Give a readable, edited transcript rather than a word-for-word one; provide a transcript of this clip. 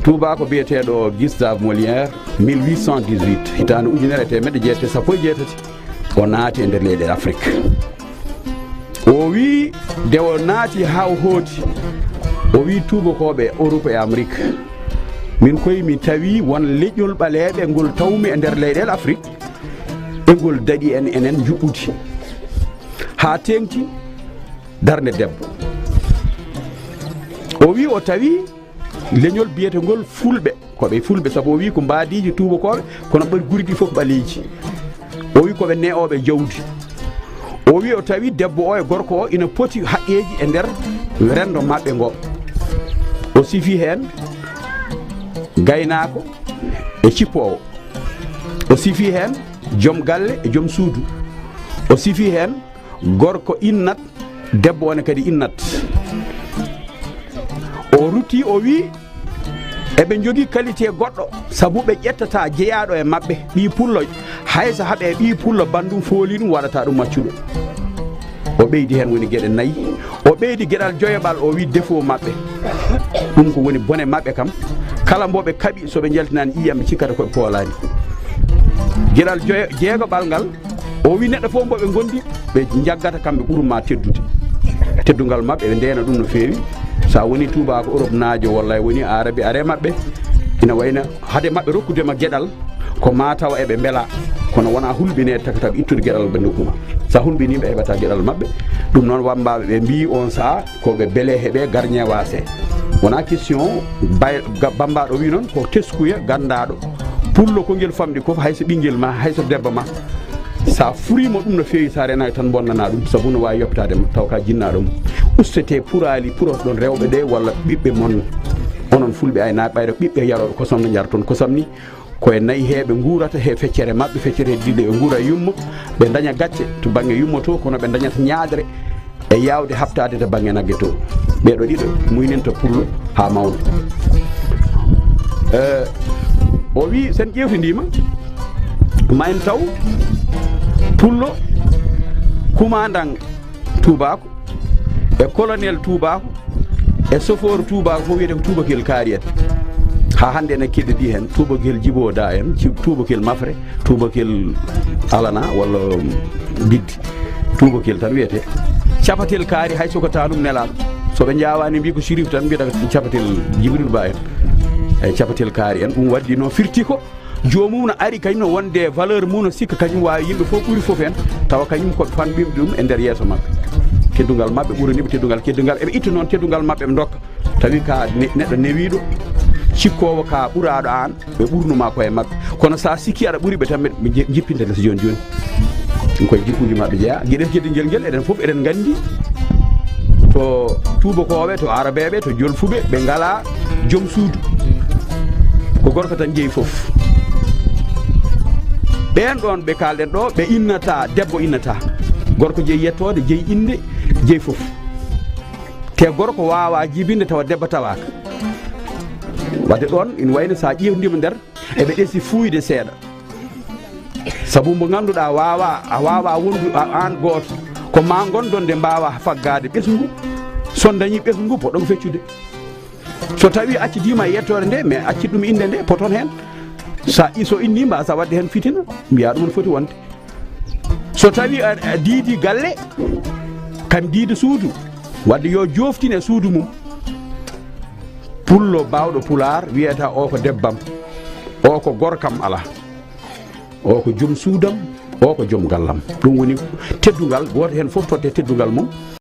Touba ko biyeteɗo Gustave Molière 1818 hitande ujunere temedde jeetati sappo e jeetati o naati e nder leyɗe Afrique. O wi de o naati ha o hooti o wi tubakoɓe Europe e Amérique min koye mi tawi won leƴƴol ɓaleɓe ngol tawmi e nder leyɗel Afrique e ngol daɗi en enen juɓɓudi ha tengti darde debbo. O wi o tawi leñol biyetengol fulɓe koɓe fulɓe sabu o wi ko mbadiji tubakoɓe kono ɓe gurdi fof ɓaleji. O wi koɓe ne'oɓe jawdi. O wi o tawi debbo o e gorko o ina poti haqqeji e nder rendo maɓɓe ngo. O sifi hen gaynako e cippowo. O sifi hen joom galle e joom suudu. O sifi hen gorko innat debbo one kadi innat. O rutti o wi eɓe jogui qualité goɗɗo sabu ɓe ƴettata jeeyaɗo e mabɓe ɓi pullo hayso haaɓe ɓi pullo bandum fooli ɗum waɗata ɗum maccuɗo. O ɓeydi hen woni gueɗe nayyi. O ɓeydi gueɗal joyoɓal o wi défaut mabɓe ɗum ko woni bone mabɓe kam kala mboɓe kaaɓi soɓe jaltinani iyam ɓe cikkata koɓe poolani. Gueɗal jeegoɓal ngal o wi neɗɗo fof mboɓe gondi ɓe jaggata kamɓe ɓuurma teddude teddugal mabɓe ɓe ndena ɗum no feewi. Sa woni Touba ko Europe naajo walla woni Arabi are mabɓe ina wayna hade mabɓe rokkudema gueɗal ko mataw eɓe beela kono wona hulɓine takata ittude gueɗal ɓe dokkuma. Sa hulɓini ɓe heɓata gueɗal mabɓe ɗum noon wambaɓe ɓe mbi on saaha koɓe beele heeɓe gardien waase wona question bambaɗo wi noon ko teskuya gandaɗo pullo ko ngel famɗi kof hayso ɓinguel ma hayso debbo ma sa furima ɗum no feewi sa renaki tan bonnana ɗum sabu no wawi yoppitade taw ka jinnaɗo ustete purali puroto ɗon rewɓe ɗe walla ɓiɓɓe mon onon fulɓe aynaɓe ɓayde ɓiɓɓe yaroɓe kosam no jar toon kosam ni koye nayyi heɓe guurata he feccere mabɓe feccere diɗe ɓe guura yumma ɓe daña gacce to banggue yumma to kono ɓe dañata ñaadre e yawde haftade to banggue naggue to ɓeɗo ɗiɗo muyninta pullo ha mawna. O wi sen ƴewtidima ma en taw pullo kumandan tubako e colonel tubako e chauffeur tubako fof wiyete ko tubakel kaari en ha hande ene keɗɗiɗi hen tubakel jiboda en tubakel mafre tubakel alana walla biddi tubakel tan wiyete capatel kaari hay soko ta ɗum nelaɗo soɓe jawani mbi ko sirif tan mbiyata capatel jibril ba en e capatel kaari en ɗum waddi no firti ko jomum no ari kañum no wonde valeur mum no sikka kañum wawi yimɓe fof ɓuuri fof en tawa kañum koɓe fanɓiɓe ɗum e nder yeeso mabɓe teddugal mabɓe ɓuuraniɓe teddugal keddugal eɓe itta noon teddugal mabɓe ɓe dokka tawi ka neɗɗo newiɗo cikkowo ka ɓuraɗo an ɓe ɓurnuma koye mabɓe kono sa sikki aɗa ɓuuri ɓe tan ɓe jippinte less joni joni ɗum koye jikkuji mabɓe jeeya gueɗel keddingel guel eɗen fof eɗen gandi to tubakoɓe to arabeɓe to jolfuɓe ɓe ngala joom suudu ko gorko tan jeeyi fof ɓen ɗon ɓe kalɗen ɗo ɓe innata debbo innata gorko jeeyi yettode jeeyi inde jeeyi fof te gorko wawa jibinde tawa debbo tawaka wadde ɗon ina wayno sa ƴewdima nder eɓe ɗesi fuyde seeɗa sabu mo ganduɗa a wawa wondu an goto ko ma gondonde mbawa faggade ɓesgu son dañi ɓesgu poɗon feccude so tawi accidima yettode nde mais accid ɗum inde nde poton hen sa so inni mbasa wadde hen fitina mbiya ɗum foti wonde so tawi a diidi galle kam diida suudu wadde yo joftine suudu mum pullo bawɗo pular wiyata o ko debbam o ko gorkam ala o ko joom suudam o ko joom gallam ɗum woni teddugal goto hen foof totte teddugal mum